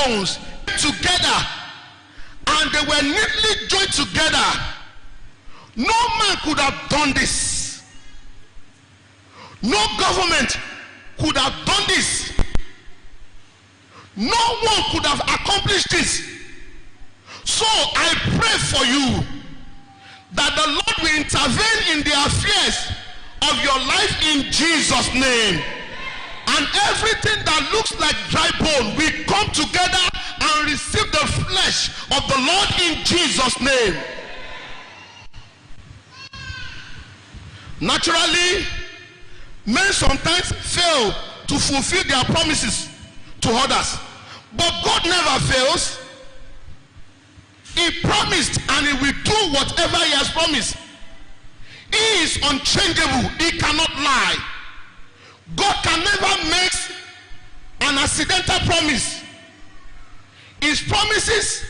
bones together, and they were neatly joined together. No man could have done this. No government could have done this. No one could have accomplished this. So I pray for you that the Lord will intervene in the affairs of your life in Jesus' name. And everything that looks like dry bone will come together and receive the flesh of the Lord in Jesus' name. Naturally, men sometimes fail to fulfill their promises to others. But God never fails. He promised and he will do whatever he has promised. He is unchangeable. He cannot lie. God can never make an accidental promise. His promises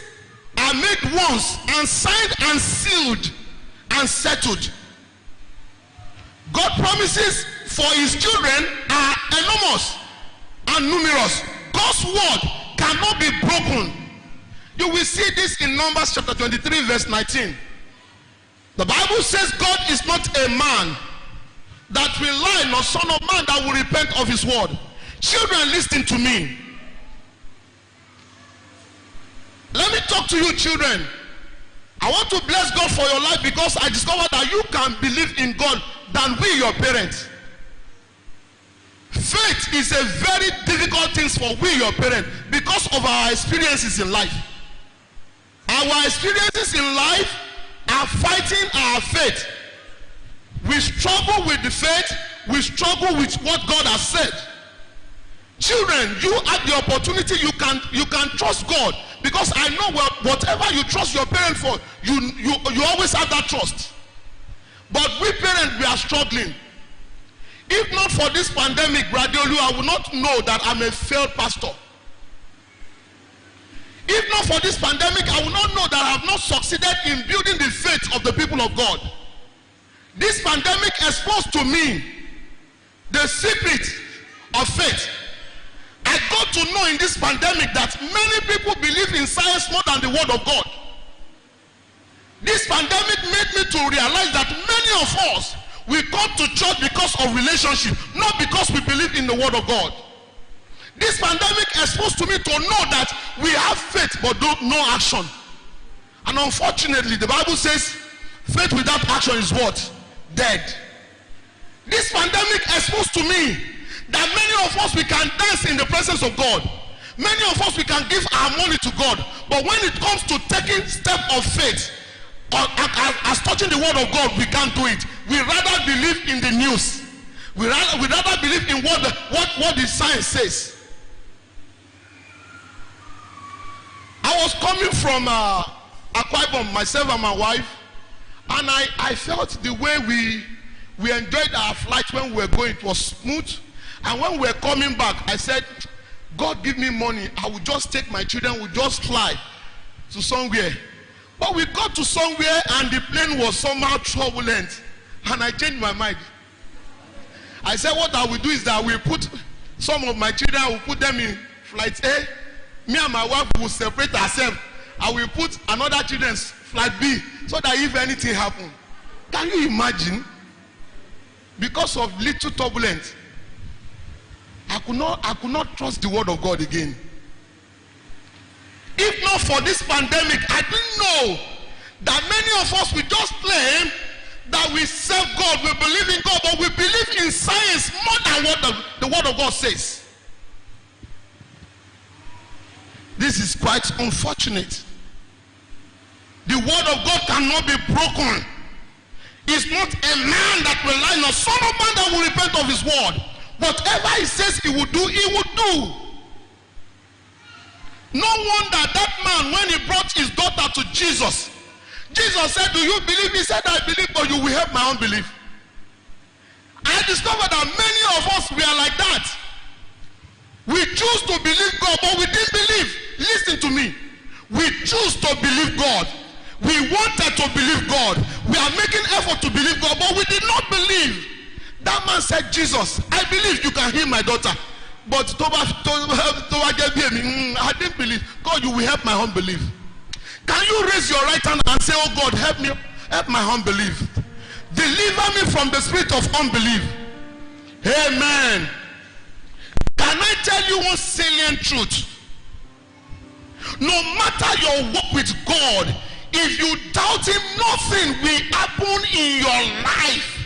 are made once and signed and sealed and settled. God's promises for his children are enormous and numerous. God's word cannot be broken. You will see this in Numbers chapter 23 verse 19. The Bible says God is not a man that will lie, nor son of man that will repent of his word. Children, listen to me. Let me talk to you, children. I want to bless God for your life because I discovered that you can believe in God than we, your parents. Faith is a very difficult thing for we, your parents, because of our experiences in life. Our experiences in life are fighting our faith. We struggle with the faith. We struggle with what God has said. Children, you have the opportunity. You can trust God, because I know whatever you trust your parents for, you always have that trust. But we parents, we are struggling. If not for this pandemic, Brother Olu, I would not know that I'm a failed pastor. If not for this pandemic, I would not know that I have not succeeded in building the faith of the people of God. This pandemic exposed to me the secret of faith. I got to know in this pandemic that many people believe in science more than the word of God. This pandemic made me to realize that many of us, we come to church because of relationship, not because we believe in the word of God. This pandemic exposed to me to know that we have faith but no action. And unfortunately, the Bible says faith without action is what? Dead. This pandemic exposed to me that many of us, we can dance in the presence of God. Many of us, we can give our money to God. But when it comes to taking step of faith, as touching the word of God, we can't do it. We rather believe in the news. We rather believe in what the science says. I was coming from Akwa Ibom, myself and my wife, and I felt the way we enjoyed our flight when we were going. It was smooth. And when we were coming back, I said, God, give me money. I will just take my children, we'll just fly to somewhere. But we got to somewhere and the plane was somehow turbulent. And I changed my mind. I said, what I will do is that I will put some of my children, I will put them in flight A. Me and my wife will separate ourselves. I will put another children's flight B, so that if anything happens. Can you imagine? Because of little turbulence, I could not trust the word of God again. If not for this pandemic, I didn't know that many of us, we just claim that we serve God, we believe in God, but we believe in science more than what the word of God says. This is quite unfortunate. The word of God cannot be broken. It's not a man that will lie, nor son of man that will repent of his word. Whatever he says he will do, he will do. No wonder that man, when he brought his daughter to Jesus, Jesus said, do you believe? He said, I believe, but you will help my unbelief. I discovered that many of us, we are like that. We choose to believe God, but we didn't believe. Listen to me. We choose to believe God. We wanted to believe God. We are making effort to believe God, but we did not believe. That man said, Jesus, I believe you can heal my daughter. But I didn't believe. unbelief. God, you will help my unbelief. Can you raise your right hand and say, oh God, help me, help my unbelief. Deliver me from the spirit of unbelief. Amen. Can I tell you one salient truth? No matter your walk with God, if you doubt him, nothing will happen in your life.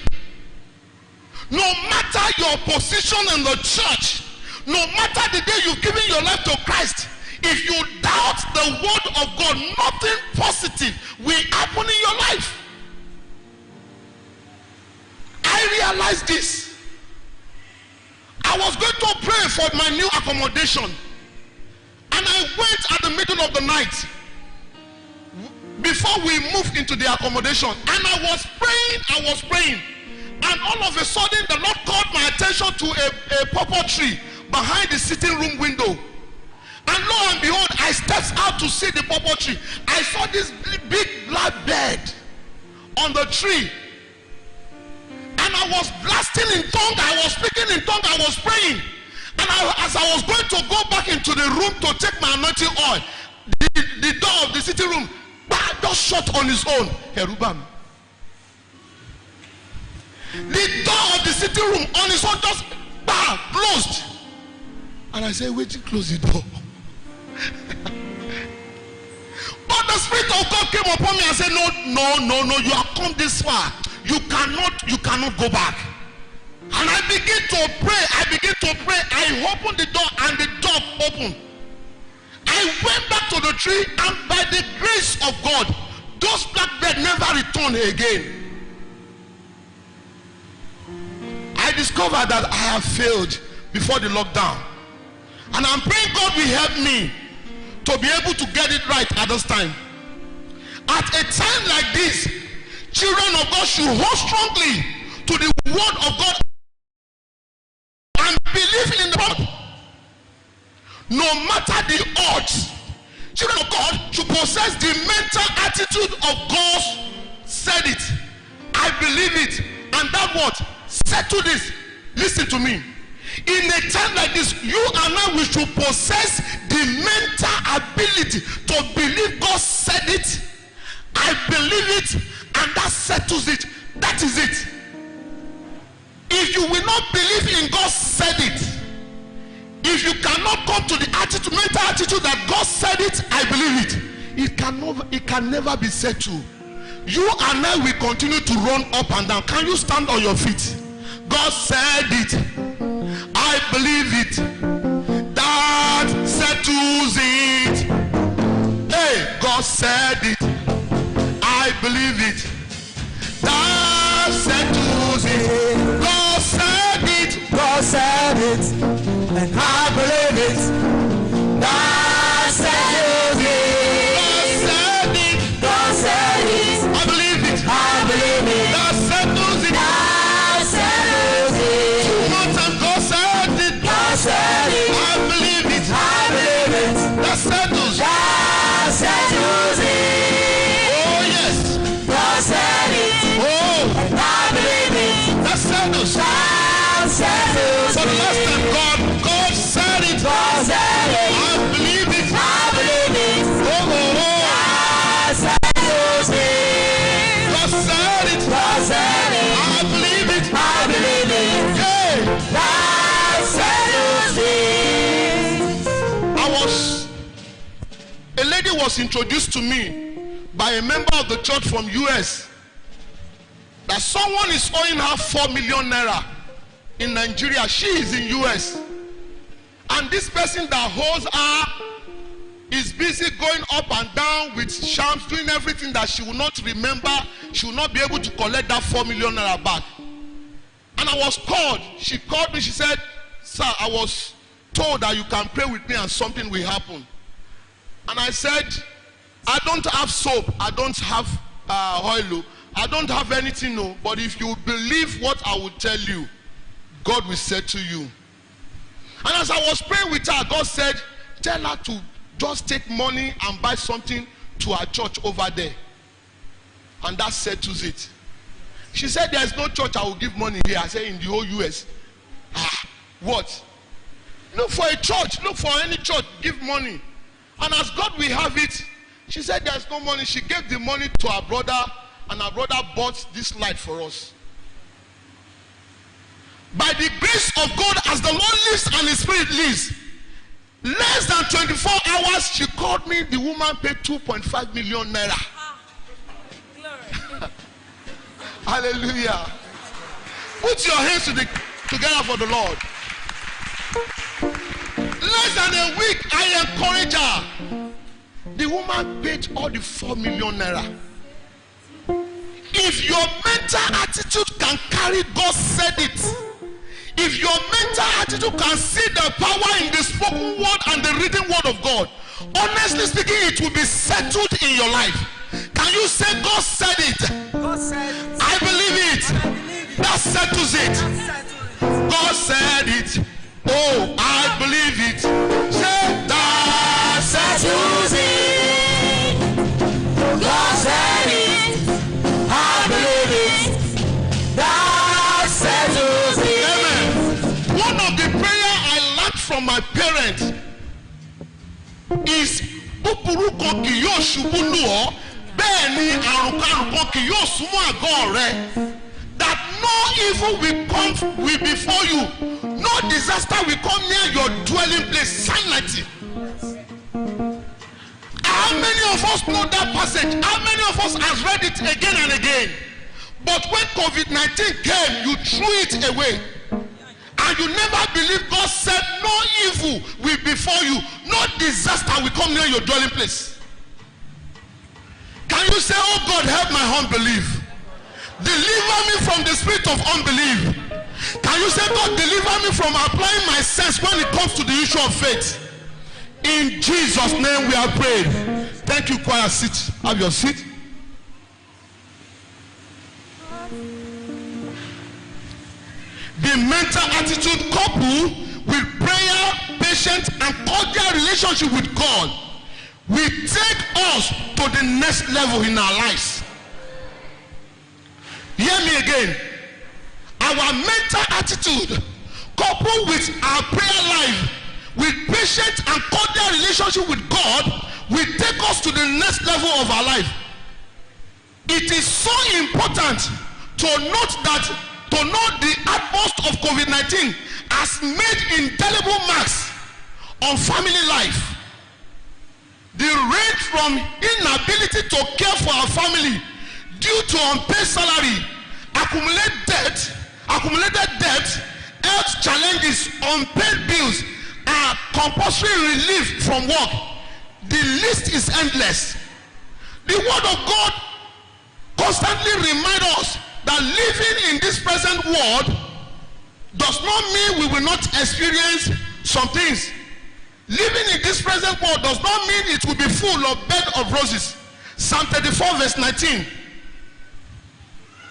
No matter your position in the church, no matter the day you've given your life to Christ, if you doubt the word of God, nothing positive will happen in your life. I realized this. I was going to pray for my new accommodation, and I went at the middle of the night before we moved into the accommodation, and I was praying, and all of a sudden the Lord called my attention to a purple tree behind the sitting room window. And lo and behold, I stepped out to see the purple tree. I saw this big black bird on the tree, and I was blasting in tongue, I was speaking in tongue, I was praying. And as I was going to go back into the room to take my anointing oil, the door of the sitting room just shut on its own. Herubam. The door of the sitting room on its own just closed. And I said, wait till close the door. But the Spirit of God came upon me and said, no, you have come this far. You cannot go back. And I begin to pray. I opened the door and the door opened. I went back to the tree, and by the grace of God, those blackbirds never returned again. I discovered that I have failed before the lockdown. And I'm praying God will help me to be able to get it right at this time. At a time like this, children of God should hold strongly to the word of God and believe in the word. No matter the odds, children of God should possess the mental attitude of God said it. I believe it. And that word, settle this. Listen to me. In a time like this, you and I, we should possess the mental ability to believe God said it. I believe it, and that settles it. That is it. If you will not believe in God said it, if you cannot come to the attitude, mental attitude that God said it, I believe it, it can never be settled. You and I will continue to run up and down. Can you stand on your feet? God said it. I believe it. That settles it. Hey, God said it. I believe it. That settles it. God said it. God said it. And I believe it. That settles it. God said it. God said it. I believe it. I believe it. That settles it. That settles it. One time God said it. God said it. I believe it. I believe it. That settles. That settles it. Oh yes. God said it. Oh, And I believe it. that settles. That settles For the last it. time, God said it. God said it. I believe it. I believe it. Oh, That settles it. God said it. God said it. I believe it. I believe it. Hey, That settles it. a lady was introduced to me by a member of the church from US that someone is owing her 4 million naira in Nigeria. She is in US, and this person that holds her is busy going up and down with shams, doing everything that she will not remember. She will not be able to collect that 4 million naira back. And I was called. She called me. She said, sir, I was told that you can pray with me and something will happen. And I said, I don't have soap, I don't have oil, I don't have anything, no. But if you believe what I will tell you, God will say to you. And as I was praying with her, God said, tell her to just take money and buy something to her church over there. And that settles it. She said, there is no church I will give money here. I said, in the whole US. What? Look for a church. Look for any church. Give money. And as God will have it, she said there's no money. She gave the money to her brother, and her brother bought this light for us. By the grace of God, as the Lord lives and His Spirit lives, less than 24 hours, she called me. The woman paid 2.5 million naira. Hallelujah. Put your hands together for the Lord. Less than a week, I encourage her. The woman paid all the 4 million naira. If your mental attitude can carry God said it, if your mental attitude can see the power in the spoken word and the written word of God, honestly speaking, it will be settled in your life. Can you say God said it? God said it. I believe it. I believe it. That settles it. God said it. Oh, I believe it. Say that Settles it. God said it. I believe it. That settles it. Amen. One of the prayer I learned from my parents is búburú kan kì yóò ṣubú lù ọ́, bẹ́ẹ̀ ni àrùnkárùn kan kì yóò súnmọ́ àgọ́ rẹ. That no evil will befall you, no disaster will come near your dwelling place. Sanity. How many of us know that passage? How many of us has read it again and again? But when COVID-19 came, you threw it away. And you never believed God said no evil will befall you, no disaster will come near your dwelling place. Can you say, oh God, help my unbelief? Deliver me from the spirit of unbelief. Can you say, God, deliver me from applying my sense when it comes to the issue of faith? In Jesus' name we are prayed. Thank you, choir. Sit. Have your seat. The mental attitude coupled with prayer, patience, and cordial relationship with God will take us to the next level in our lives. Hear me again. Our mental attitude coupled with our prayer life, with patience and cordial relationship with God, will take us to the next level of our life. It is so important to note the atmosphere of COVID-19 has made indelible marks on family life. The rate from inability to care for our family due to unpaid salary, accumulated debt, health challenges, unpaid bills, and compulsory relief from work. The list is endless. The word of God constantly reminds us that living in this present world does not mean we will not experience some things. Living in this present world does not mean it will be full of bed of roses. Psalm 34 verse 19.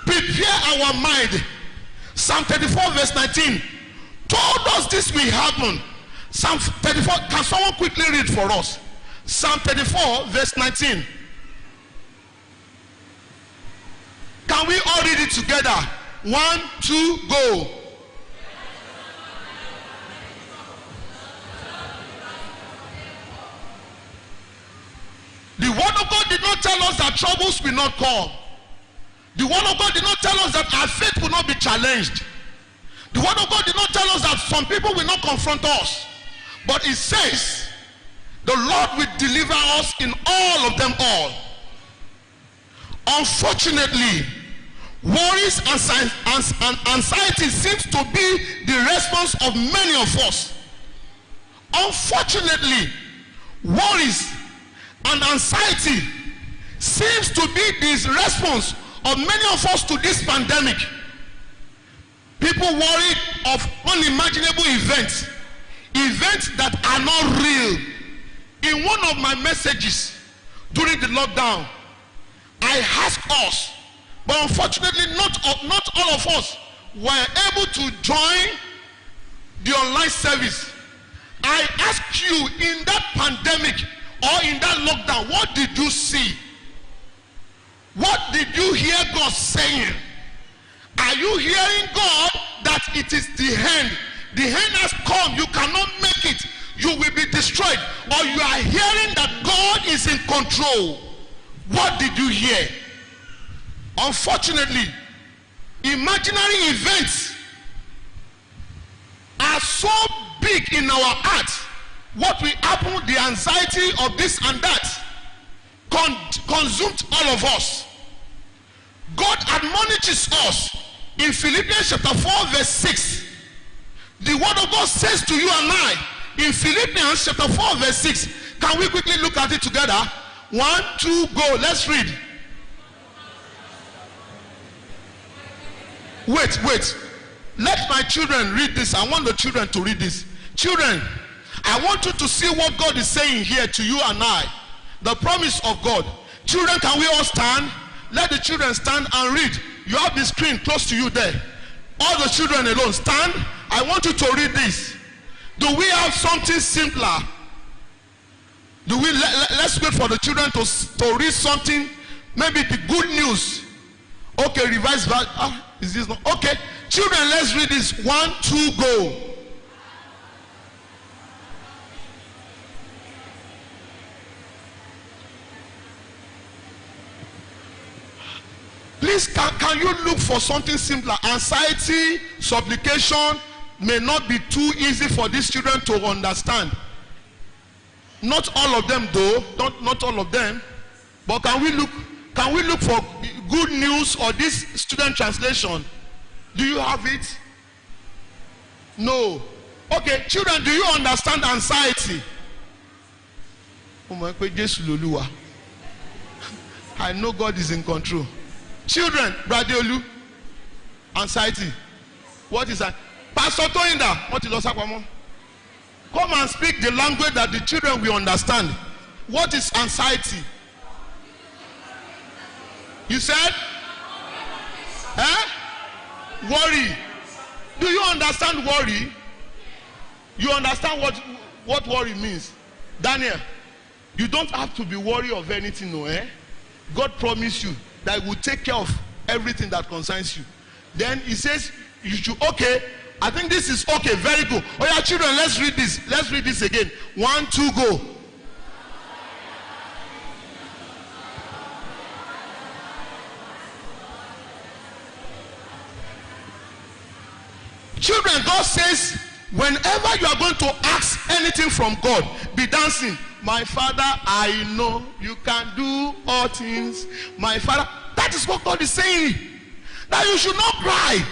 Prepare our mind. Psalm 34 verse 19 told us this will happen. Psalm 34, can someone quickly read for us? Psalm 34 verse 19. Can we all read it together? 1, 2, go. The word of God did not tell us that troubles will not come. The word of God did not tell us that our faith will not be challenged. The word of God did not tell us that some people will not confront us. But it says, the Lord will deliver us in all of them all. Unfortunately, worries and anxiety seems to be the response of many of us. Unfortunately, worries and anxiety seems to be the response of many of us to this pandemic. People worry of unimaginable events that are not real. In one of my messages during the lockdown, I asked us, but unfortunately not all of us were able to join the online service. I asked you, in that pandemic or in that lockdown, what did you see? What did you hear God saying? Are you hearing God that it is the end? The end has come. You cannot make it. you will be destroyed, or you are hearing that God is in control. What did you hear? Unfortunately, imaginary events are so big in our hearts. What will happen, the anxiety of this and that consumed all of us. God admonishes us in Philippians chapter 4 verse 6. The word of God says to you and I in Philippians chapter 4 verse 6. Can we quickly look at it together? 1, 2, go. Let's read. Wait. Let my children read this. I want the children to read this. Children, I want you to see what God is saying here to you and I. The promise of God. Children, can we all stand? Let the children stand and read. You have the screen close to you there. All the children alone, stand. I want you to read this. Do we have something simpler? Do we let's wait for the children to read something, maybe the good news. Okay, revise that. Is this not okay? Children, let's read this. 1, 2, go. Please, can you look for something simpler? Anxiety, supplication may not be too easy for these children to understand. Not all of them though, not all of them. But can we look for good news or this student translation? Do you have it? No. Okay, children, do you understand anxiety? Oh my God, Jesus, I know God is in control. Children, Bradiolu, anxiety. What is that? Pastor Toinda, what is Osapamo? Come and speak the language that the children will understand. What is anxiety? You said? Worry. Do you understand worry? You understand what worry means? Daniel, you don't have to be worried of anything, no, eh? God promised you that He will take care of everything that concerns you. Then He says, you should, okay, I think this is okay, very good. Oh yeah, children, let's read this. Let's read this again. 1, 2, go. Children, God says, whenever you are going to ask anything from God, be dancing. My Father, I know you can do all things. My Father, that is what God is saying. That you should not cry.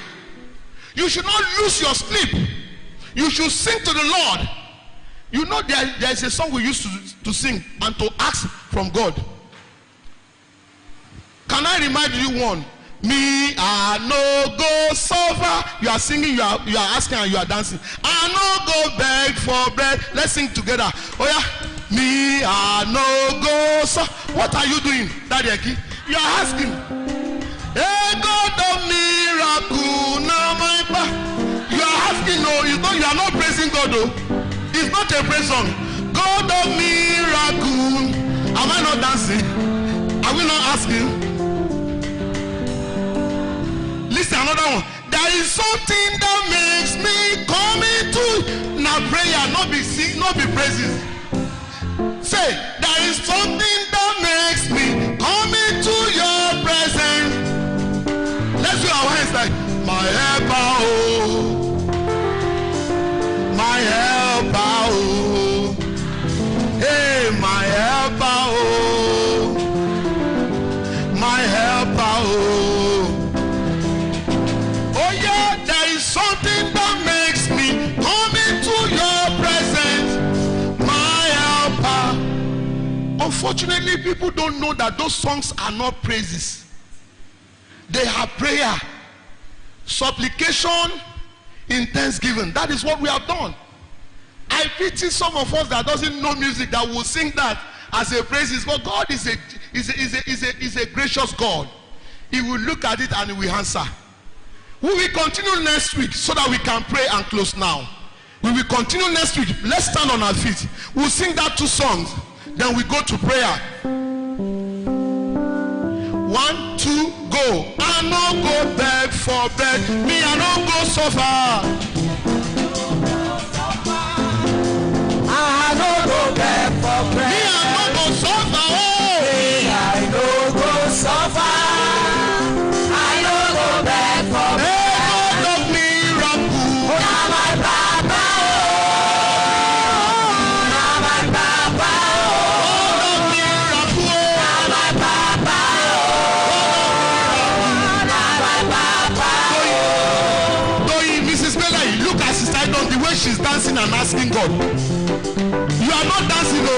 You should not lose your sleep. You should sing to the Lord. You know there is a song we used to sing and to ask from God. Can I remind you one? Me, I no go suffer. You are singing, you are asking, and you are dancing. I no go beg for bread. Let's sing together. Oh yeah. Me, I no go suffer. What are you doing, Daddy Eki? You are asking. Hey, God of miracle, now my pa. You are asking, no, you are not praising God, though. It's not a praise song. God of miracle. Am I not dancing? Are we not asking? Listen, another one. There is something that makes me come into now prayer, not be praises. Say, there is something that makes me come into your presence. Let's do our hands like, my helper, oh, my helper, oh, hey, my helper, oh, my helper, oh. Oh yeah, there is something that makes me come into your presence, my helper. Unfortunately, people don't know that those songs are not praises. They are prayer, supplication in thanksgiving. That is what we have done. I pity some of us that doesn't know music that will sing that as a praises. But God is a gracious God. He will look at it and He will answer. We will continue next week so that we can pray and close now. We will continue next week. Let's stand on our feet. We'll sing that 2 songs. Then we go to prayer. 1, 2, go. I no go beg for bread. Me, I no go suffer. I she's dancing and asking God. You are not dancing, no.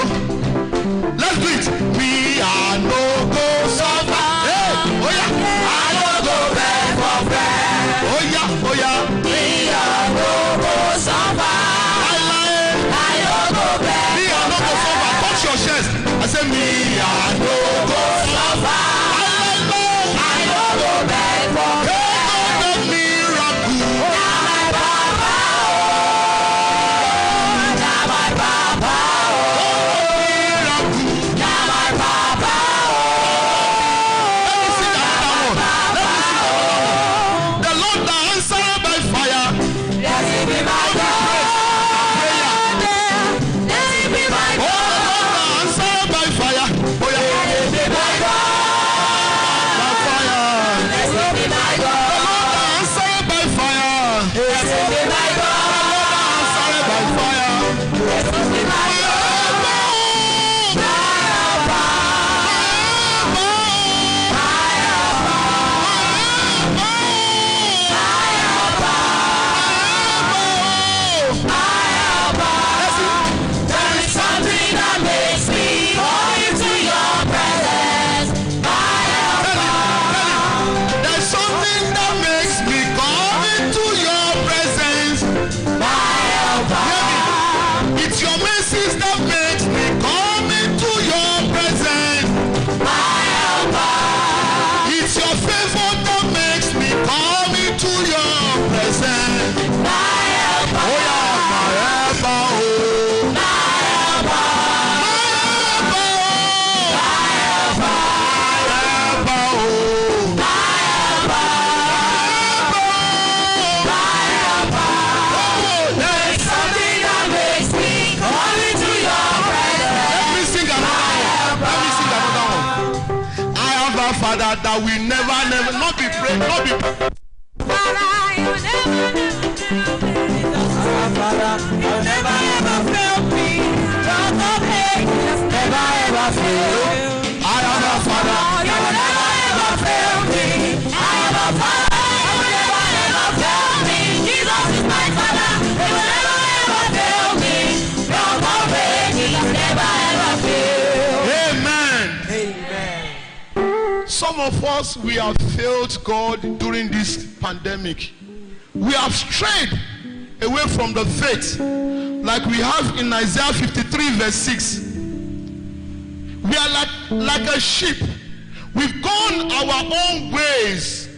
Let's do it. Me, I no go suffer. Hey, oh yeah. I no go beg for bread. Oh yeah, oh yeah. Me, I no go suffer. I lie. I no go beg. Me, I no go suffer. Touch your chest. I say me, I no go suffer. I no go beg for bread. Father, that we never, not be prayed, not be. Father, you never ever fail me. Rock of ages, never ever fail. I am a Father. You will never ever fail me. I am a Father. You will never ever fail me. Jesus is my Father. He will never ever fail me. Rock of ages, never ever fail. Amen. Amen. Some of us, we have failed God during this pandemic. We have strayed away from the faith, like we have in Isaiah 53 verse 6. We are like a sheep. We've gone our own ways.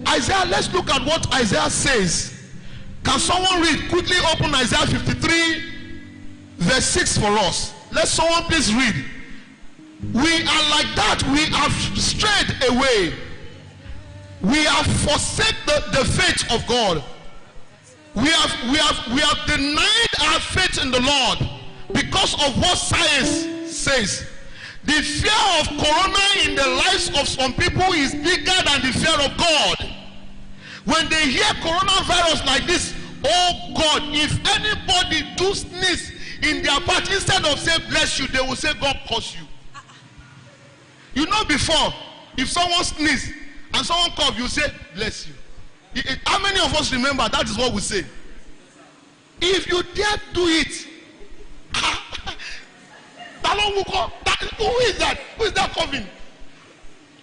Isaiah, let's look at what Isaiah says. Can someone read? Quickly open Isaiah 53 verse 6 for us. Let someone please read. We are like that. We have strayed away. We have forsaken the faith of God. We have denied our faith in the Lord because of what science says. The fear of corona in the lives of some people is bigger than the fear of God. When they hear coronavirus like this, oh God, if anybody do sneeze in their part, instead of say bless you, they will say God curse you. You know, before, if someone sneezes and someone cough, you say bless you. How many of us remember that is what we say? If you dare do it, who is that? Who is that coughing?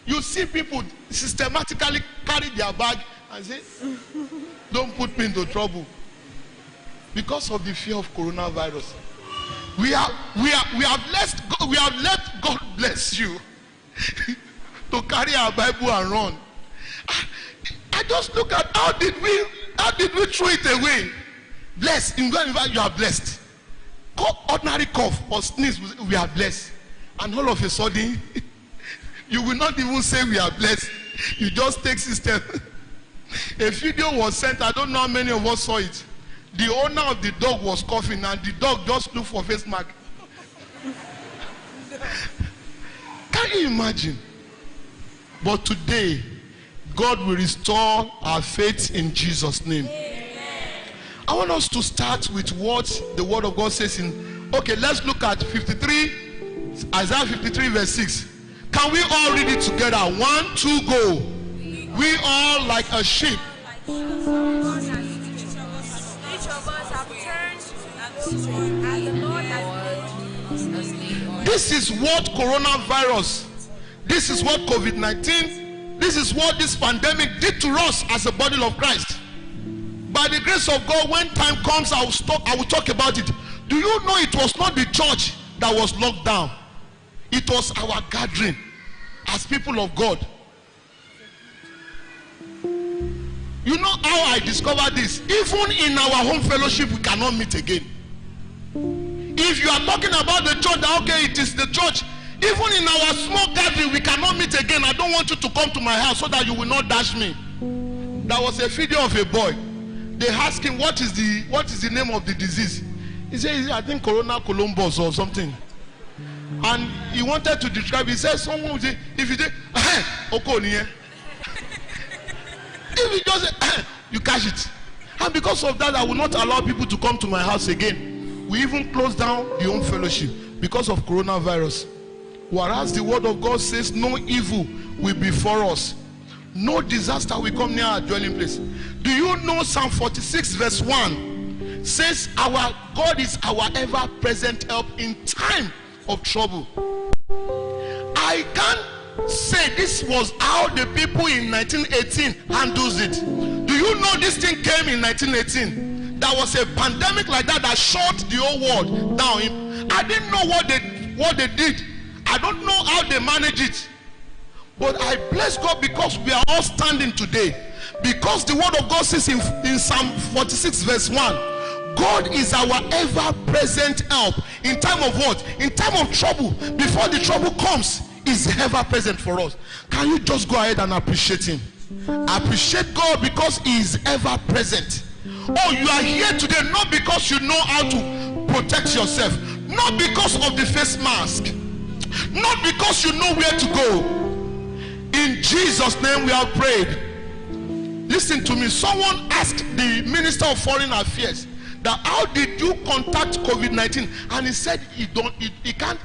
You see people systematically carry their bag and say, don't put me into trouble. Because of the fear of coronavirus. We have let God bless you to carry our Bible and run. I just look at how did we throw it away? Blessed. In God, you are blessed. Ordinary cough or sneeze, we are blessed. And all of a sudden, you will not even say we are blessed. You just take system. A video was sent, I don't know how many of us saw it. The owner of the dog was coughing and the dog just looked for face mark. Can you imagine? But today, God will restore our faith in Jesus' name. I want us to start with what the word of God says in, okay, let's look at 53, Isaiah 53 verse 6. Can we all read it together? 1, 2, go. We all like a sheep. Each of us have This is what coronavirus, this is what COVID-19, this is what this pandemic did to us as a body of Christ. By the grace of God, when time comes, I will talk about it. Do you know it was not the church that was locked down? It was our gathering as people of God. You know how I discovered this? Even in our home fellowship, we cannot meet again. If you are talking about the church, that okay, it is the church. Even in our small gathering, we cannot meet again. I don't want you to come to my house so that you will not dash me. There was a video of a boy. They asked him, what is the name of the disease? He said, I think Corona Columbus or something. And he wanted to describe, he said, someone would say, if you say, Okoniye. If you just say, you catch it. And because of that, I will not allow people to come to my house again. We even closed down the home fellowship because of coronavirus. Whereas the word of God says, no evil will befall us. No disaster will come near our dwelling place. Do you know Psalm 46 verse 1 says, our God is our ever-present help in time of trouble. I can't say this was how the people in 1918 handles it. Do you know this thing came in 1918? There was a pandemic like that shut the whole world down. I didn't know what they did. I don't know how they managed it. But I bless God because we are all standing today. Because the word of God says in Psalm 46 verse 1, God is our ever-present help. In time of what? In time of trouble. Before the trouble comes, He's ever-present for us. Can you just go ahead and appreciate Him? Appreciate God because He is ever-present. Oh, you are here today not because you know how to protect yourself. Not because of the face mask. Not because you know where to go. In Jesus' name we have prayed. Listen to me. Someone asked the Minister of Foreign Affairs that how did you contact COVID-19, and he said he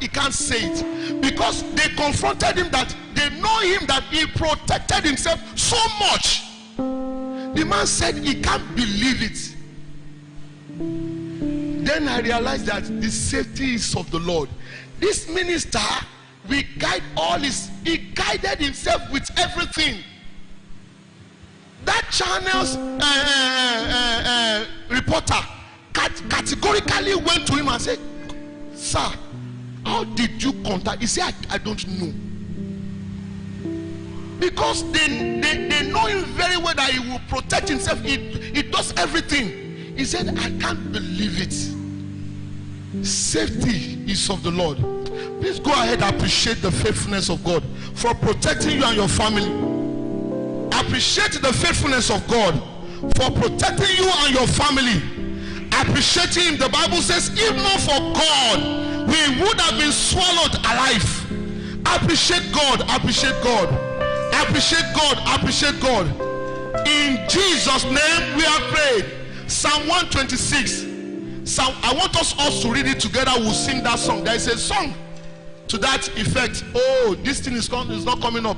can't say it because they confronted him that they know him that he protected himself so much. The man said he can't believe it. Then I realized that the safety is of the Lord. This minister, he guided himself with everything. That channel's reporter categorically went to him and said, sir, how did you contact? He said, I don't know. Because they know him very well that he will protect himself. He does everything. He said, I can't believe it. Safety is of the Lord. Please go ahead and appreciate the faithfulness of God for protecting you and your family. Appreciate the faithfulness of God for protecting you and your family. Appreciate Him. The Bible says, if not for God, we would have been swallowed alive. Appreciate God. Appreciate God. Appreciate God. Appreciate God. In Jesus' name we have prayed. Psalm 126. I want us all to read it together. We'll sing that song. There is a song to that effect. Oh, this thing is not coming up.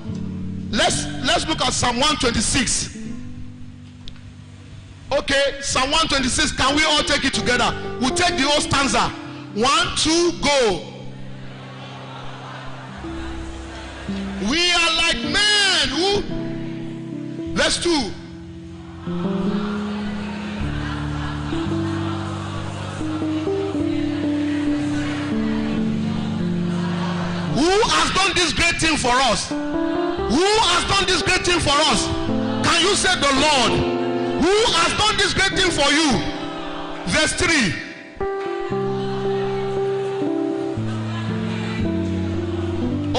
Let's look at Psalm 126. Okay, Psalm 126. Can we all take it together? We'll take the whole stanza. 1, 2, go. We are like men who. Verse 2. Who has done this great thing for us? Who has done this great thing for us? Can you say the Lord? Who has done this great thing for you? Verse 3.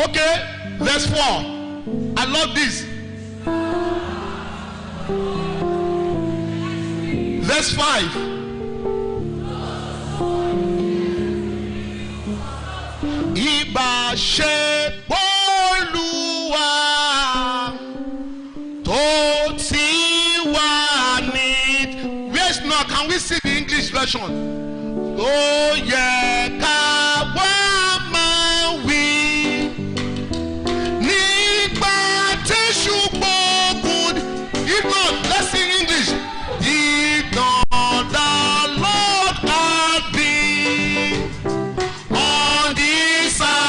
Okay, verse 4. I love this. Verse 5. Ìbà ṣe Olúwa tó ti wà ní. Where's now? Can we see the English version? Ó yẹ ká wá máa wí nígbà tí ṣùgbọ́n. If not, let's sing English. Ìtàn the Lord has been on this side.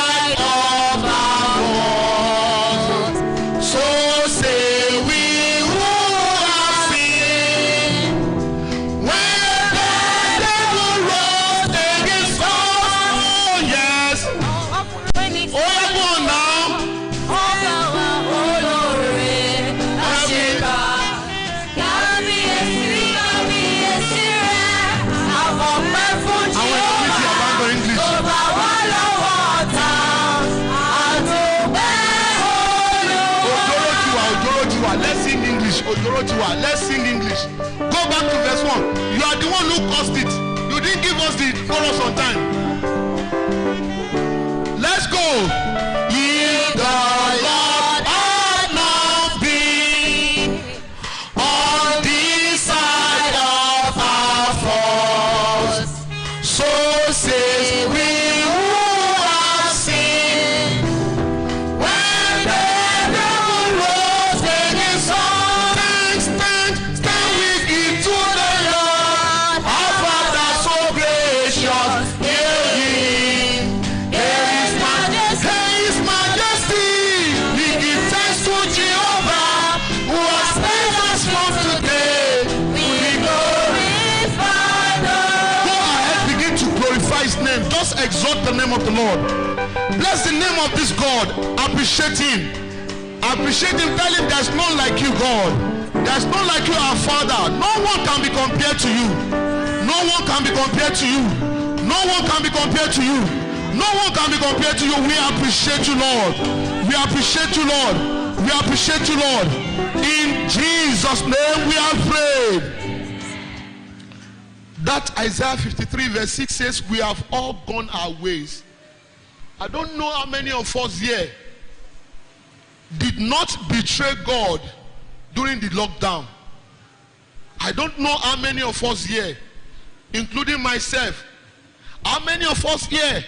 Oyinbo Tiwa. Let's sing English. Go back to verse 1. You are the one who caused it. You didn't give us the chorus on time. Let's go. Ye the Lord had not been on this side of our faults. So says we who have sinned. When the devil rose against us, stand we give to the Lord. Our Father so gracious, hear him. Hear his majesty. We give thanks to Jehovah, who has made us from today. We glorify the Lord. Go ahead, begin to glorify his name. Just exalt the name of the Lord. Bless the name of this God. Appreciate him. Appreciate him. Tell him there's none like you, God. There's none like you, our Father. No one can be compared to you. No one can be compared to you. No one can be compared to you. No one can be compared to you. We appreciate you, Lord. We appreciate you, Lord. We appreciate you, Lord. In Jesus' name we are prayed. That Isaiah 53 verse 6 says, we have all gone our ways. I don't know how many of us here did not betray God during the lockdown. I don't know how many of us here, including myself, how many of us here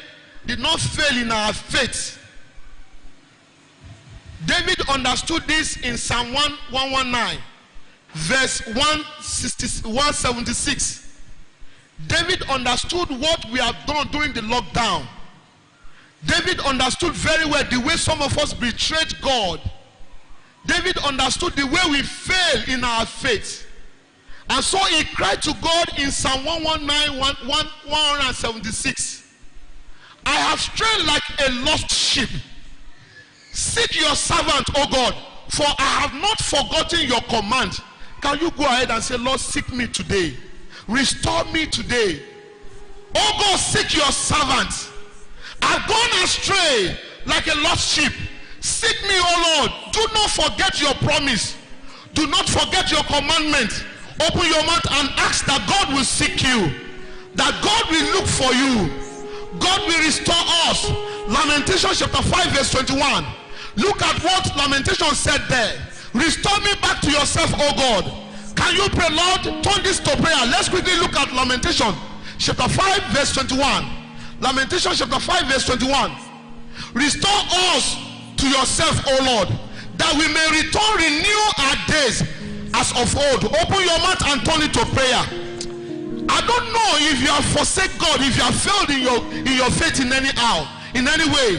did not fail in our faith. David understood this in Psalm 119 verse 176. David understood what we have done during the lockdown. David understood very well the way some of us betrayed God. David understood the way we failed in our faith. And so he cried to God in Psalm 176. I have strayed like a lost sheep. Seek your servant, O God, for I have not forgotten your command. Can you go ahead and say, Lord, seek me today. Restore me today. Oh God, seek your servant. I've gone astray like a lost sheep. Seek me, O Lord. Do not forget your promise. Do not forget your commandment. Open your mouth and ask that God will seek you. That God will look for you. God will restore us. Lamentation chapter 5 verse 21. Look at what Lamentation said there. Restore me back to yourself, O God. Can you pray, Lord? Turn this to prayer. Let's quickly look at Lamentation chapter 5 verse 21. Lamentation chapter 5 verse 21. Restore us to yourself, O Lord, that we may return, renew our days as of old. Open your mouth and turn it to prayer. I don't know if you have forsaken God, if you have failed in your faith in any way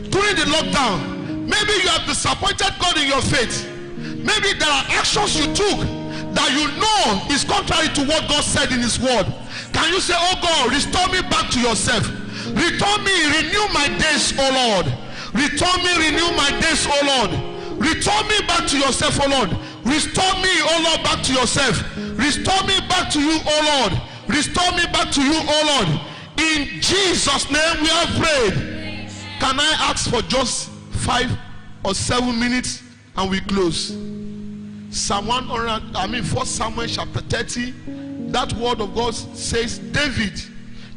during the lockdown. Maybe you have disappointed God in your faith. Maybe there are actions you took that you know is contrary to what God said in his word. Can you say, oh God, restore me back to yourself. Restore me, renew my days, oh Lord. Restore me, renew my days, oh Lord. Return me back to yourself, oh Lord. Restore me, oh Lord, back to yourself. Restore me back to you, oh Lord. Restore me back to you, oh Lord. In Jesus' name we have prayed. Can I ask for just 5 or 7 minutes and we close? Psalm 1 Samuel chapter 30. That word of God says David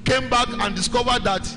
came back and discovered that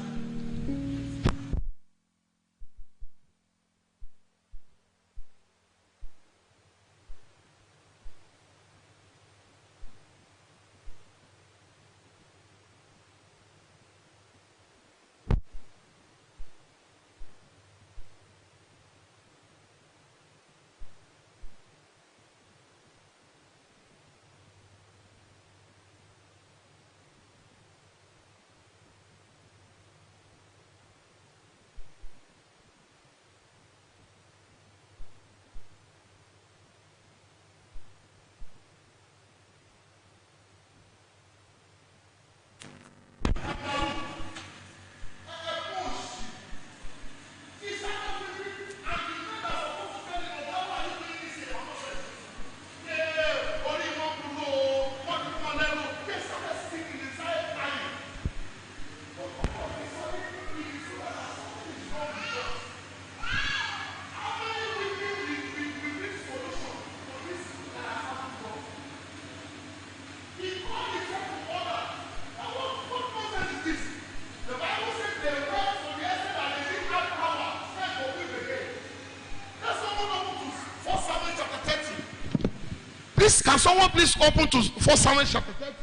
Please, can someone please open to 1 Samuel chapter 30?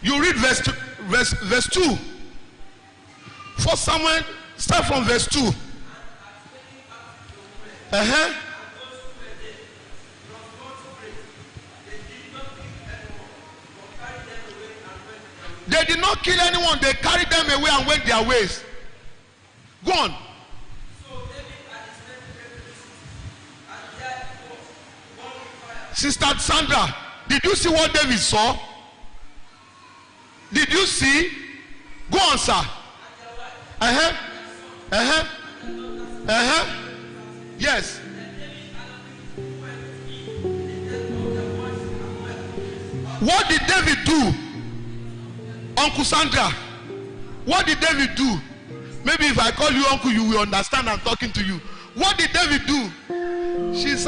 You read verse 2. 1 Samuel, start from verse 2. They did not kill anyone. They carried them away and went their ways. Go on. Sister Sandra, did you see what David saw? Did you see? Go on, sir. Yes. What did David do? Uncle Sandra, what did David do? Maybe if I call you uncle, you will understand I'm talking to you. What did David do? She's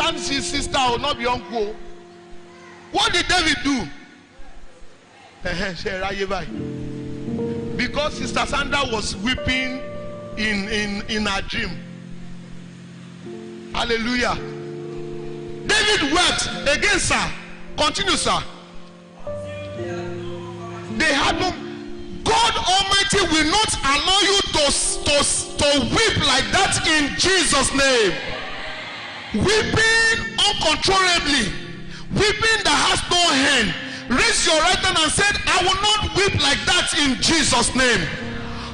sister, will not be uncle. What did David do? Because Sister Sandra was weeping in her dream. Hallelujah. David wept again, sir. Continue, sir. They had no. God Almighty will not allow you to weep like that in Jesus' name. Weeping uncontrollably, weeping that has no end. Raise your right hand and say, I will not weep like that in Jesus' name.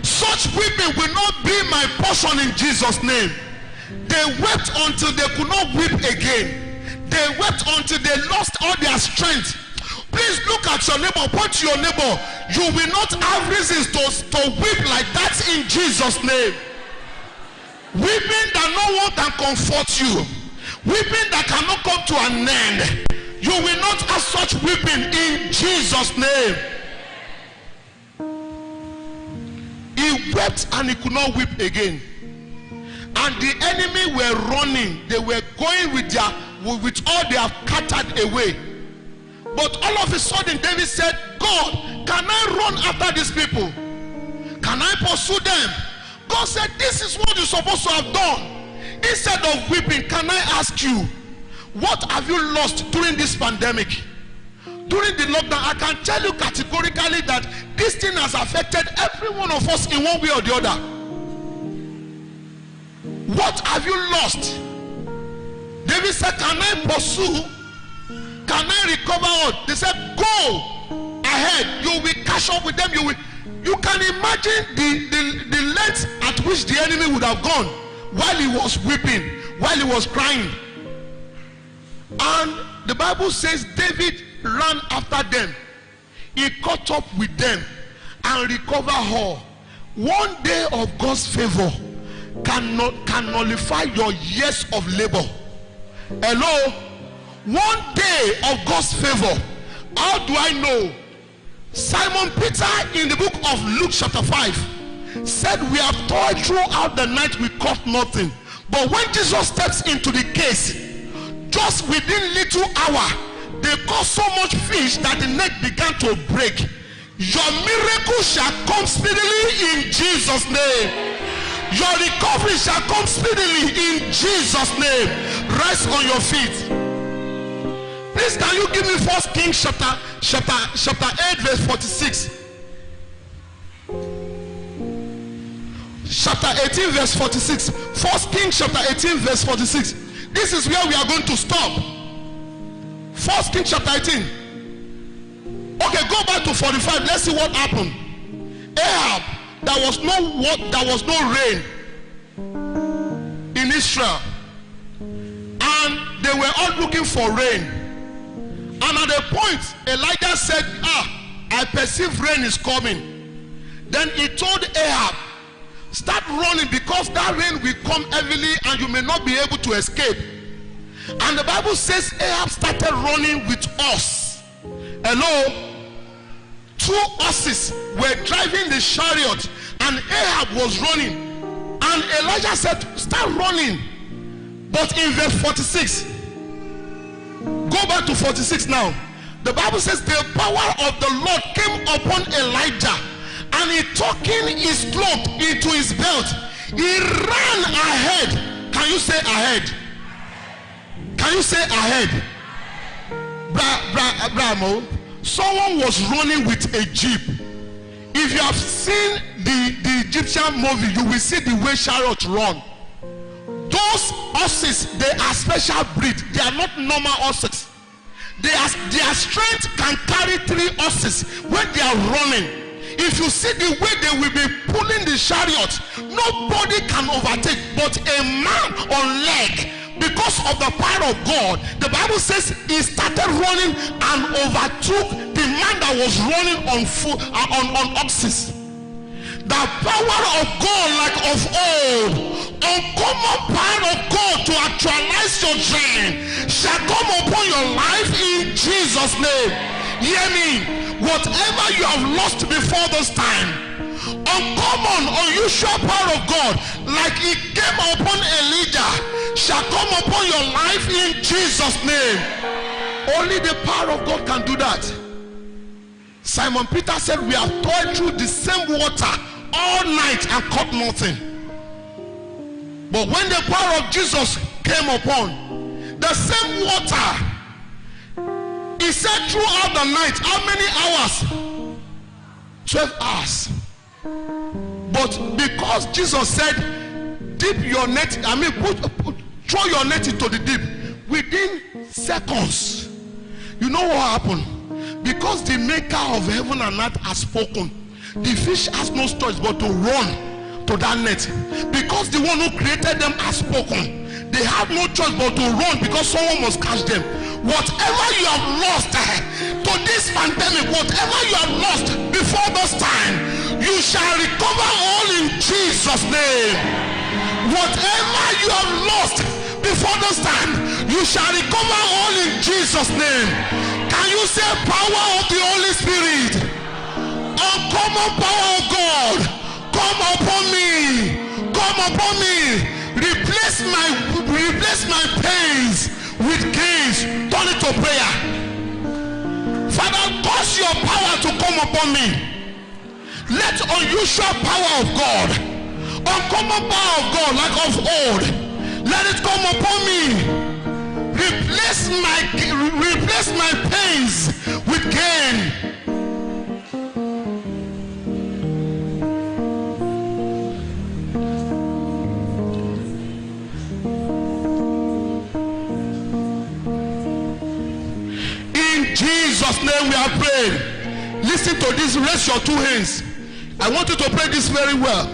Such weeping will not be my portion in Jesus' name. They wept until they could not weep again. They wept until they lost all their strength. Please look at your neighbor, point to your neighbor. You will not have reasons to weep like that in Jesus' name. Weeping that no one can comfort you. Weeping that cannot come to an end. You will not have such weeping in Jesus' name. He wept and he could not weep again. And the enemy were running. They were going with all they have scattered away. But all of a sudden David said, God, can I run after these people? Can I pursue them? God said, this is what you're supposed to have done. Instead of weeping, can I ask you, what have you lost during this pandemic? During the lockdown, I can tell you categorically that this thing has affected every one of us in one way or the other. What have you lost? David said, can I pursue? Can I recover all? They said, go ahead. You will catch up with them. You can imagine the length at which the enemy would have gone while he was weeping, while he was crying. And the Bible says David ran after them. He caught up with them and recovered all. One day of God's favor can nullify your years of labor. Hello? One day of God's favor. How do I know? Simon Peter in the book of Luke chapter 5 said, we have toiled throughout the night, we caught nothing. But when Jesus steps into the case, just within little hour, they caught so much fish that the net began to break. Your miracle shall come speedily in Jesus' name. Your recovery shall come speedily in Jesus' name. Rise on your feet. Please, can you give me 1 Kings chapter 8 verse 46? Chapter 18 verse 46. 1 Kings chapter 18 verse 46. This is where we are going to stop. 1 Kings chapter 18. Okay, go back to 45. Let's see what happened. Ahab, there was no rain in Israel, and they were all looking for rain. And at a point, Elijah said, I perceive rain is coming. Then he told Ahab, start running, because that rain will come heavily and you may not be able to escape. And the Bible says Ahab started running with us. Hello? 2 horses were driving the chariot and Ahab was running. And Elijah said, start running. But in verse 46, go back to 46 now. The Bible says the power of the Lord came upon Elijah, and he tucking his cloak into his belt, he ran ahead. Can you say ahead? Can you say ahead? Bramo, someone was running with a jeep. If you have seen the Egyptian movie, you will see the way chariots run. Those horses, they are special breed. They are not normal horses. Their strength can carry 3 horses when they are running. If you see the way they will be pulling the chariot, nobody can overtake but a man on leg. Because of the power of God, the Bible says he started running and overtook the man that was running on oxes. The power of God, like of old, uncommon power of God to actualize your dream shall come upon your life in Jesus' name. Hear me. Whatever you have lost before this time, uncommon, unusual power of God, like it came upon Elijah, shall come upon your life in Jesus' name. Only the power of God can do that. Simon Peter said, we have toiled through the same water all night and caught nothing. But when the power of Jesus came upon, the same water, he said throughout the night, how many hours? 12 hours. But because Jesus said, dip your net, throw your net into the deep, within seconds, you know what happened? Because the maker of heaven and earth has spoken, the fish has no choice but to run to that net. Because the one who created them has spoken, they have no choice but to run, because someone must catch them. Whatever you have lost to this pandemic, whatever you have lost before this time, you shall recover all in Jesus' name. Whatever you have lost before this time, you shall recover all in Jesus' name. Can you say power of the Holy Spirit? Uncommon power of God, come upon me, come upon me. Replace my pains with gains. Turn it to prayer. Father, cause your power to come upon me. Let unusual power of God, uncommon power of God like of old, let it come upon me. Replace my pains with gain. Jesus' name we are praying. Listen to this. Raise your 2 hands. I want you to pray this very well.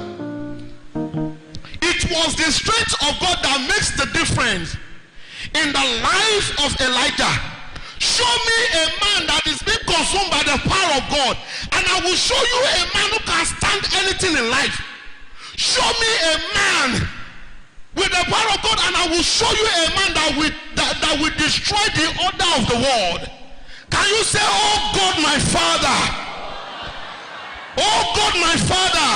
It was the strength of God that makes the difference in the life of Elijah. Show me a man that is being consumed by the power of God, and I will show you a man who can stand anything in life. Show me a man with the power of God, and I will show you a man that will destroy the order of the world. Can you say, oh God my Father, oh God my Father,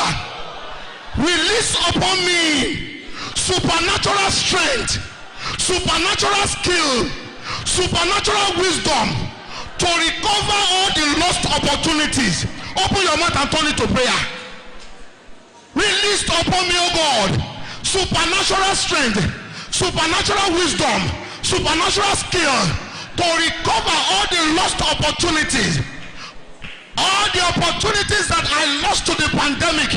release upon me supernatural strength, supernatural skill, supernatural wisdom to recover all the lost opportunities. Open your mouth and turn it to prayer. Release upon me, oh God, supernatural strength, supernatural wisdom, supernatural skill to recover all the lost opportunities. All the opportunities that I lost to the pandemic,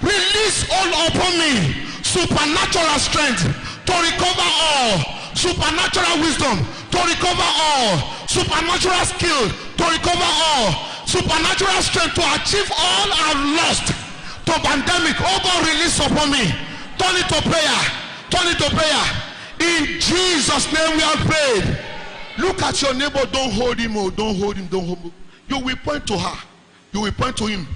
release all upon me. Supernatural strength to recover all. Supernatural wisdom to recover all. Supernatural skill to recover all. Supernatural strength to achieve all I've lost to pandemic. Oh God, release upon me. Turn it to prayer. Turn it to prayer. In Jesus' name we have prayed. Look at your neighbor. Don't hold him. Oh, don't hold him. Don't hold him. You will point to her. You will point to him.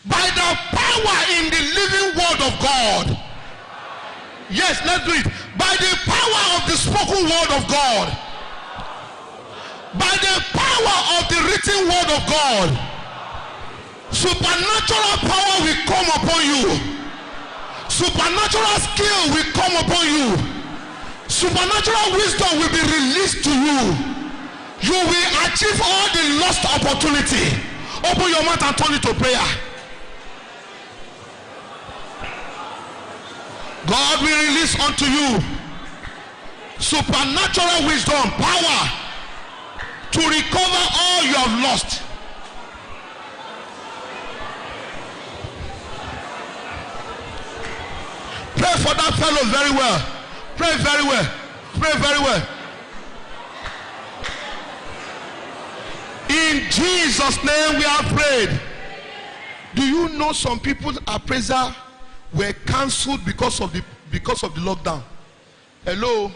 By the power in the living word of God. Yes, let's do it. By the power of the spoken word of God. By the power of the written word of God. Supernatural power will come upon you. Supernatural skill will come upon you. Supernatural wisdom will be released to you. You will achieve all the lost opportunity. Open your mouth and turn it to prayer. God will release unto you supernatural wisdom, power to to recover all you have lost. Pray for that fellow very well. Pray very well. Pray very well. In Jesus' name we are prayed. Do you know some people's appraisal were cancelled because of the lockdown? Hello?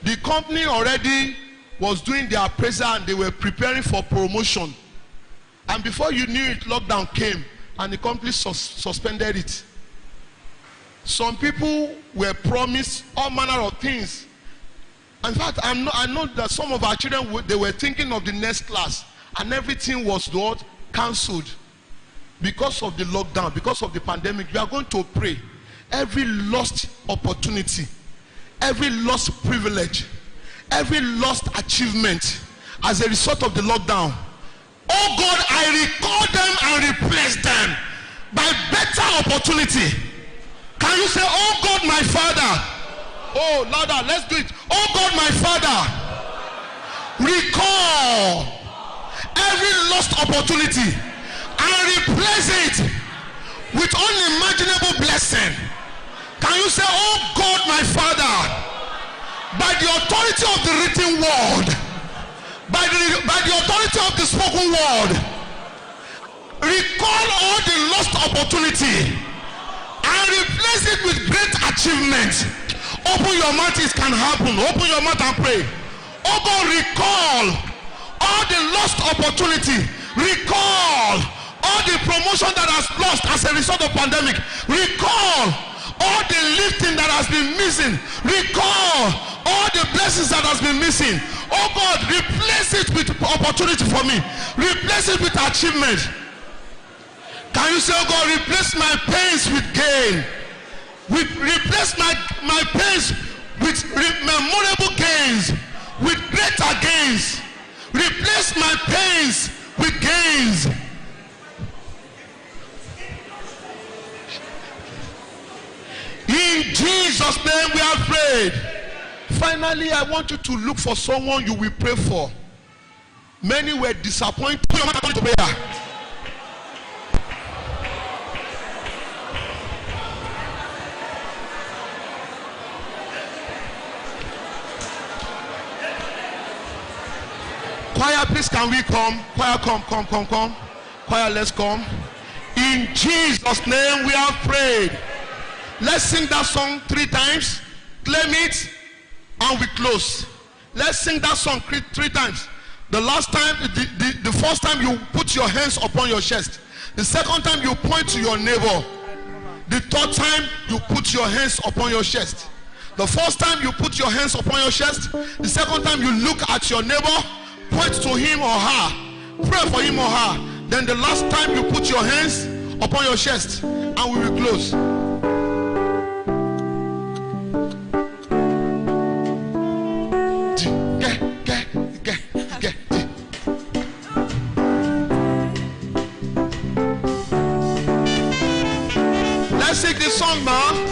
The company already was doing their appraisal and they were preparing for promotion. And before you knew it, lockdown came and the company suspended it. Some people were promised all manner of things. In fact, I know that some of our children, they were thinking of the next class and everything was what? Cancelled. Because of the lockdown, because of the pandemic. We are going to pray. Every lost opportunity, every lost privilege, every lost achievement as a result of the lockdown, oh God, I recall them and replace them by better opportunity. Can you say, oh God, my Father? Oh, louder, let's do it. Oh God, my Father, recall every lost opportunity and replace it with unimaginable blessing. Can you say, oh God, my Father, by the authority of the written word, by the authority of the spoken word, recall all the lost opportunity and replace it with great achievement. Open your mouth, it can happen. Open your mouth and pray. Oh God, recall all the lost opportunity. Recall all the promotion that has lost as a result of pandemic. Recall all the lifting that has been missing. Recall all the blessings that has been missing. Oh God, replace it with opportunity for me. Replace it with achievement. Can you say, oh God, replace my pains with gain? Replace my pains with memorable gains, with greater gains. Replace my pains with gains. In Jesus' name we have prayed. Finally, I want you to look for someone you will pray for. Many were disappointed. Put your mind on prayer. Choir, please, can we come? Choir, come. Choir, let's come. In Jesus' name we have prayed. Let's sing that song 3 times. Claim it, and we close. Let's sing that song 3 times. The last time, the first time you put your hands upon your chest. The second time you point to your neighbor. The third time you put your hands upon your chest. The first time you put your hands upon your chest. The second time you look at your neighbor, point to him or her, pray for him or her. Then the last time you put your hands upon your chest, and we will close. Let's sing this song now.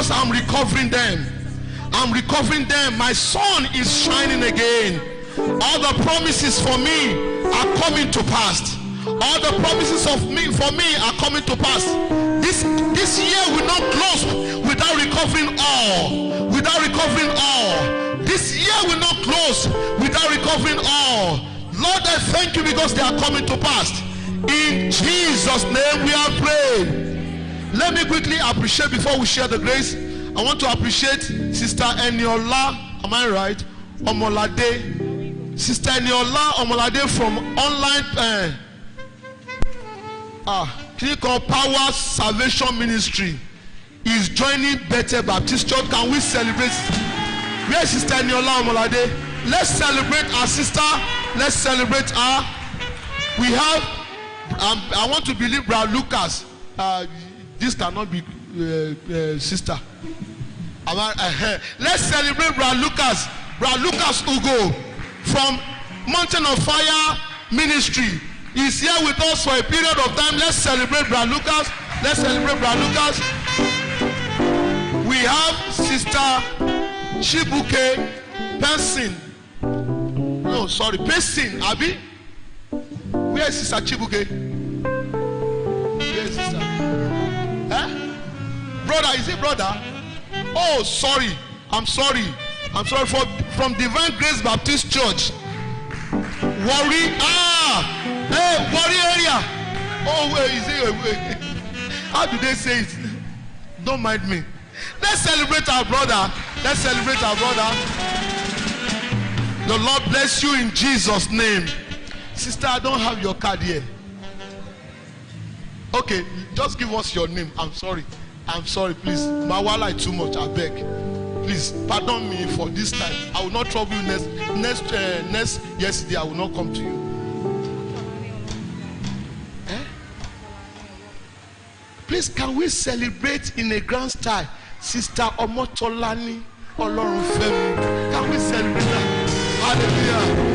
because I'm recovering them. I'm recovering them. My sun is shining again. All the promises for me are coming to pass. All the promises of me for me are coming to pass. This year will not close without recovering all. Without recovering all. This year will not close without recovering all. Lord, I thank you because they are coming to pass. In Jesus' name we are praying. Let me quickly appreciate before we share the grace. I want to appreciate Sister Eniola. Am I right? Omolade. Sister Eniola Omolade from online Clinical Power Salvation Ministry is joining Bethel Baptist Church. Can we celebrate? Where is Sister Eniola Omolade? Let's celebrate our sister. Let's celebrate her. We have I want to believe Brother Lucas. This cannot be sister. Let's celebrate Brother Lucas. Brother Lucas Ugo from Mountain of Fire Ministry is here with us for a period of time. Let's celebrate Brother Lucas. Let's celebrate Brother Lucas. We have Sister Chibuke Person. No, sorry, Person. Abi? Where is Sister Chibuke? Where is Sister? Brother, is it brother? Oh, sorry. I'm sorry. I'm sorry. From Divine Grace Baptist Church. Worry. Hey, Worry area. Oh, where is it? How do they say it? Don't mind me. Let's celebrate our brother. Let's celebrate our brother. The Lord bless you in Jesus' name. Sister, I don't have your card here. Okay, just give us your name. I'm sorry. I'm sorry, please. Mawala is too much, I beg. Please, pardon me for this time. I will not trouble you next yesterday. I will not come to you. Please, can we celebrate in a grand style? Sister Omotolani Olorunfemi. Can we celebrate that? Hallelujah.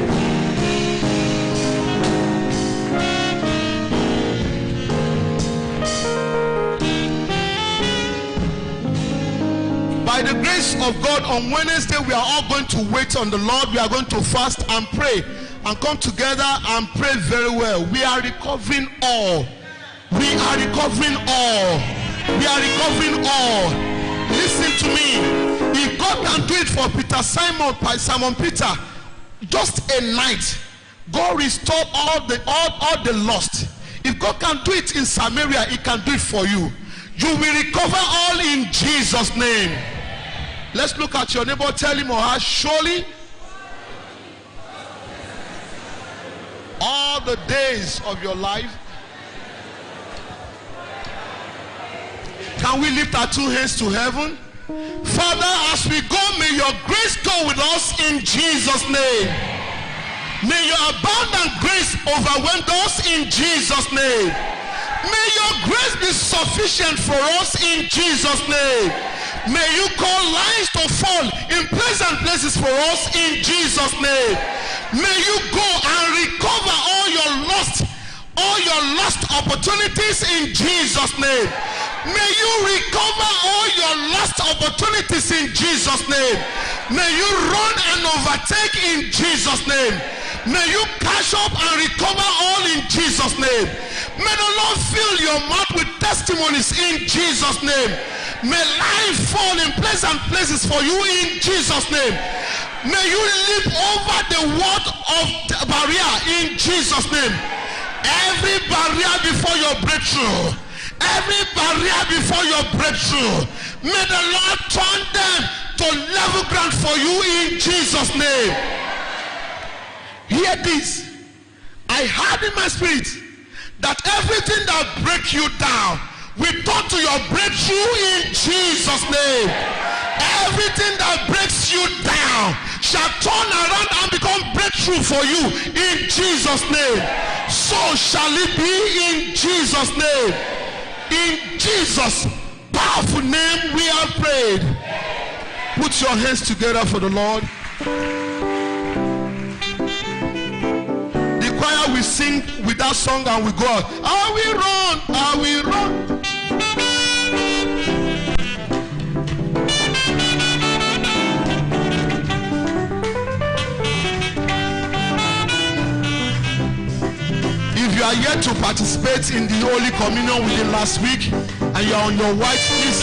By the grace of God, on Wednesday we are all going to wait on the Lord. We are going to fast and pray and come together and pray very well. We are recovering all. We are recovering all. We are recovering all. Listen to me. If God can do it for Simon Peter, just a night, God restored all the lost. If God can do it in Samaria, He can do it for you. You will recover all in Jesus' name. Let's look at your neighbor. Tell him or her, surely all the days of your life. Can we lift our two hands to heaven? Father, as we go, may your grace go with us in Jesus' name. May your abundant grace overwhelm us in Jesus' name. May your grace be sufficient for us in Jesus' name. May you call lines to fall in pleasant places for us in Jesus' name. May you go and recover all your lost opportunities in Jesus' name. May you recover all your lost opportunities in Jesus' name. May you run and overtake in Jesus' name. May you cash up and recover all in Jesus' name. May the Lord fill your mouth with testimonies in Jesus' name. May life fall in pleasant places for you in Jesus' name. May you leap over the wall of the barrier in Jesus' name. Every barrier before your breakthrough, every barrier before your breakthrough, may the Lord turn them to level ground for you in Jesus' name. Hear this. I heard in my spirit that everything that breaks you down will turn to your breakthrough in Jesus' name. Everything that breaks you down shall turn around and become breakthrough for you in Jesus' name. So shall it be in Jesus' name. In Jesus' powerful name we have prayed. Put your hands together for the Lord. The choir will sing with that song and we go out. I will run, I will run. are yet to participate in the Holy Communion we did last week, and you are on your white, please